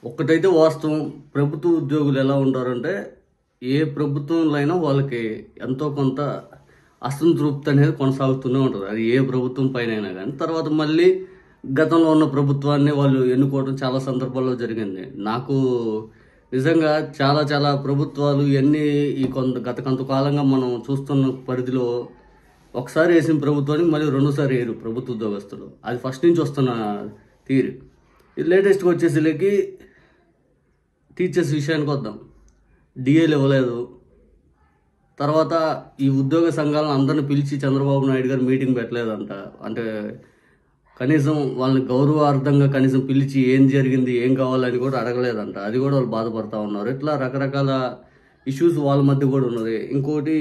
ఒక్కటైతే వాస్తవం, ప్రభుత్వ ఉద్యోగులు ఎలా ఉంటారంటే ఏ ప్రభుత్వంలో అయినా వాళ్ళకి ఎంతో కొంత అసంతృప్తి అనేది కొనసాగుతూనే ఉంటుంది. అది ఏ ప్రభుత్వం పైన అయినా కానీ తర్వాత మళ్ళీ గతంలో ఉన్న ప్రభుత్వాన్ని వాళ్ళు ఎన్నుకోవడం చాలా సందర్భాల్లో జరిగింది. నాకు నిజంగా చాలా చాలా ప్రభుత్వాలు ఇవన్నీ గత కొంతకాలంగా మనం చూస్తున్న పరిధిలో ఒకసారి వేసిన ప్రభుత్వానికి మళ్ళీ రెండోసారి వేయరు ప్రభుత్వ ఉద్యోగస్తులు. అది ఫస్ట్ నుంచి వస్తున్న తీరు. ఇది లేటెస్ట్గా వచ్చేసరికి టీచర్స్ విషయానికి వద్దాం. డిఏలు ఇవ్వలేదు. తర్వాత ఈ ఉద్యోగ సంఘాలను అందరిని పిలిచి చంద్రబాబు నాయుడు గారు మీటింగ్ పెట్టలేదంట. అంటే కనీసం వాళ్ళని గౌరవార్థంగా కనీసం పిలిచి ఏం జరిగింది, ఏం కావాలని కూడా అడగలేదంట. అది కూడా వాళ్ళు బాధపడతా ఉన్నారు. ఇట్లా రకరకాల ఇష్యూస్ వాళ్ళ మధ్య కూడా ఉన్నది. ఇంకోటి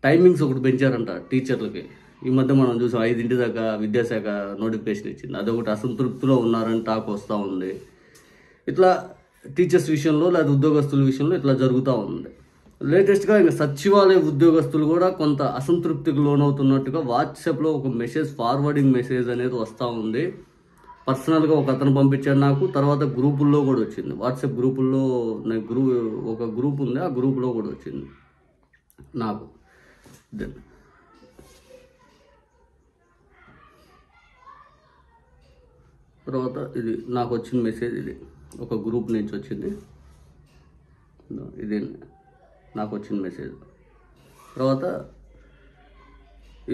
టైమింగ్స్ ఒకటి పెంచారంట టీచర్లకి. ఈ మధ్య మనం చూసాం 5 దాకా విద్యాశాఖ నోటిఫికేషన్ ఇచ్చింది. అదొకటి అసంతృప్తిలో ఉన్నారని టాక్ వస్తూ ఉంది. ఇట్లా టీచర్స్ విషయంలో లేదా ఉద్యోగస్తుల విషయంలో ఇట్లా జరుగుతూ ఉంది. లేటెస్ట్గా ఇంకా సచివాలయ ఉద్యోగస్తులు కూడా కొంత అసంతృప్తికి లోనవుతున్నట్టుగా వాట్సాప్లో ఒక మెసేజ్, ఫార్వర్డింగ్ మెసేజ్ అనేది వస్తూ ఉంది. పర్సనల్గా ఒక అతను పంపించాడు నాకు. తర్వాత గ్రూపుల్లో కూడా వచ్చింది. వాట్సాప్ గ్రూపుల్లో ఒక గ్రూప్ ఉంది, ఆ గ్రూప్లో కూడా వచ్చింది నాకు. తర్వాత ఇది నాకు వచ్చిన మెసేజ్, ఇది ఒక గ్రూప్ నుంచి వచ్చింది. ఇది నాకు వచ్చిన మెసేజ్. తర్వాత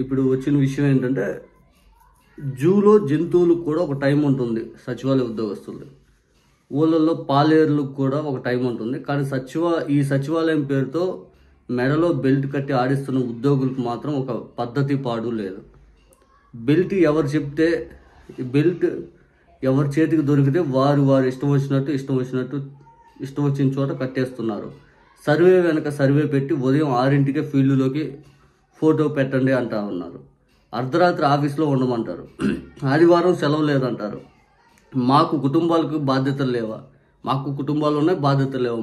ఇప్పుడు వచ్చిన విషయం ఏంటంటే జూలో జంతువులకు కూడా ఒక టైం ఉంటుంది సచివాలయ ఉద్యోగస్తులు. ఊళ్ళల్లో పాలేరులకు కూడా ఒక టైం ఉంటుంది. కానీ ఈ సచివాలయం పేరుతో మెడలో బెల్ట్ కట్టి ఆడిస్తున్న ఉద్యోగులకు మాత్రం ఒక పద్ధతి పాడు లేదు. బెల్ట్ ఎవరు చెప్తే, బెల్ట్ ఎవరి చేతికి దొరికితే వారు ఇష్టం వచ్చిన చోట కట్టేస్తున్నారు. సర్వే వెనక సర్వే పెట్టి ఉదయం 6ంటికే ఫీల్డ్లోకి ఫోటో పెట్టండి అంటా ఉన్నారు. అర్ధరాత్రి ఆఫీస్లో ఉండమంటారు. ఆదివారం సెలవు లేదంటారు. మాకు కుటుంబాలకు బాధ్యతలు లేవా? మాకు కుటుంబాలు ఉన్నాయి, బాధ్యతలు లేవా?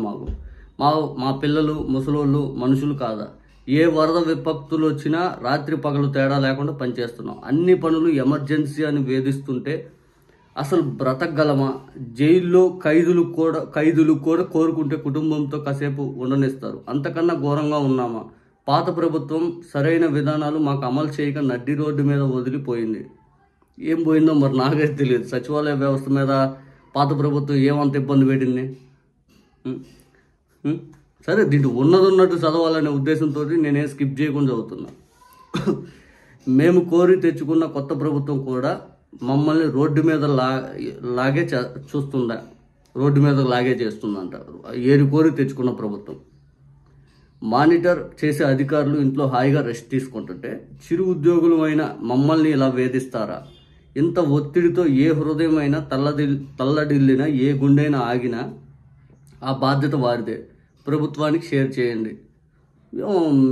మా పిల్లలు ముసలోళ్ళు మనుషులు కాదా? ఏ వరద విపత్తులు వచ్చినా రాత్రి పగలు తేడా లేకుండా పనిచేస్తున్నాం. అన్ని పనులు ఎమర్జెన్సీ అని వేధిస్తుంటే అసలు బ్రతకగలమా? జైల్లో ఖైదులు కూడా కోరుకుంటే కుటుంబంతో కాసేపు ఉండనిస్తారు. అంతకన్నా ఘోరంగా ఉన్నామా? పాత ప్రభుత్వం సరైన విధానాలు మాకు అమలు చేయక నడ్డి రోడ్డు మీద వదిలిపోయింది. ఏం పోయిందో మరి నాకైతే తెలియదు. సచివాలయ వ్యవస్థ మీద పాత ప్రభుత్వం ఏమంత ఇబ్బంది పెట్టింది? సరే, దీంట్లో ఉన్నట్టు చదవాలనే ఉద్దేశంతో నేనేం స్కిప్ చేయకుండా చదువుతున్నా. మేము కోరి తెచ్చుకున్న కొత్త ప్రభుత్వం కూడా మమ్మల్ని రోడ్డు మీద లాగే చేస్తుందంట. కోరి తెచ్చుకున్న ప్రభుత్వం. మానిటర్ చేసే అధికారులు ఇంట్లో హాయిగా రెస్ట్ తీసుకుంటుంటే చిరు ఉద్యోగులు అయిన మమ్మల్ని ఇలా వేధిస్తారా? ఇంత ఒత్తిడితో ఏ హృదయం అయినా తల్లడిల్లినా, ఏ గుండెైనా ఆగినా ఆ బాధ్యత వారిదే. ప్రభుత్వానికి షేర్ చేయండి.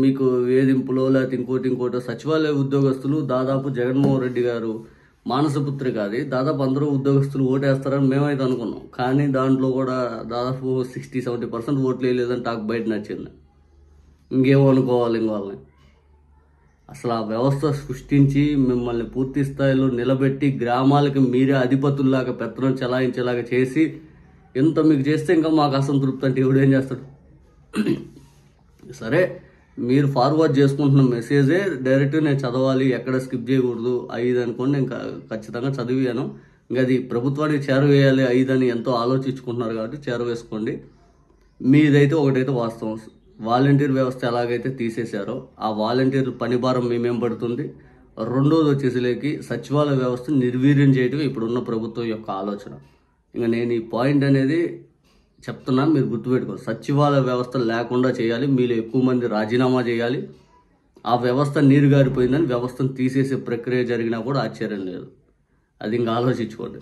మీకు వేధింపులో లేకపోతే ఇంకోటో సచివాలయ ఉద్యోగస్తులు దాదాపు జగన్మోహన్ రెడ్డి గారు మానసపుత్రి కాదు, దాదాపు అందరూ ఉద్యోగస్తులు ఓటేస్తారని మేమైతే అనుకున్నాం. కానీ దాంట్లో కూడా దాదాపు 60-70% ఓట్లు వేయలేదని టాక్ బయట నచ్చింది. ఇంకేమో అనుకోవాలి వాళ్ళని. అసలు ఆ వ్యవస్థ సృష్టించి మిమ్మల్ని పూర్తి స్థాయిలో నిలబెట్టి గ్రామాలకి మీరే అధిపతుల్లాగా పెత్తనం చెలాయించేలాగా చేసి ఎంత మీకు చేస్తే ఇంకా మాకు అసంతృప్తి అంటే ఎవడేం చేస్తాడు? సరే, మీరు ఫార్వర్డ్ చేసుకుంటున్న మెసేజే డైరెక్ట్గా నేను చదవాలి, ఎక్కడ స్కిప్ చేయకూడదు 5 అనుకోండి. ఇంకా ఖచ్చితంగా చదివాను. ఇంకా అది ప్రభుత్వానికి చేరవేయాలి 5 అని ఎంతో ఆలోచించుకుంటున్నారు కాబట్టి చేరవేసుకోండి. మీదైతే ఒకటైతే వాస్తవం, వాలంటీర్ వ్యవస్థ ఎలాగైతే తీసేశారో ఆ వాలంటీర్ పని భారం మేమేం పడుతుంది. రెండోది వచ్చేసరికి సచివాలయ వ్యవస్థ నిర్వీర్యం చేయడం ఇప్పుడున్న ప్రభుత్వం యొక్క ఆలోచన. ఇంకా నేను ఈ పాయింట్ అనేది చెప్తున్నాను, మీరు గుర్తుపెట్టుకోండి. సచివాలయ వ్యవస్థ లేకుండా చేయాలి, మీరు ఎక్కువ మంది రాజీనామా చేయాలి. ఆ వ్యవస్థ నీరు గారిపోయిందని వ్యవస్థను తీసేసే ప్రక్రియ జరిగినా కూడా ఆశ్చర్యం లేదు. అది ఇంకా ఆలోచించుకోండి.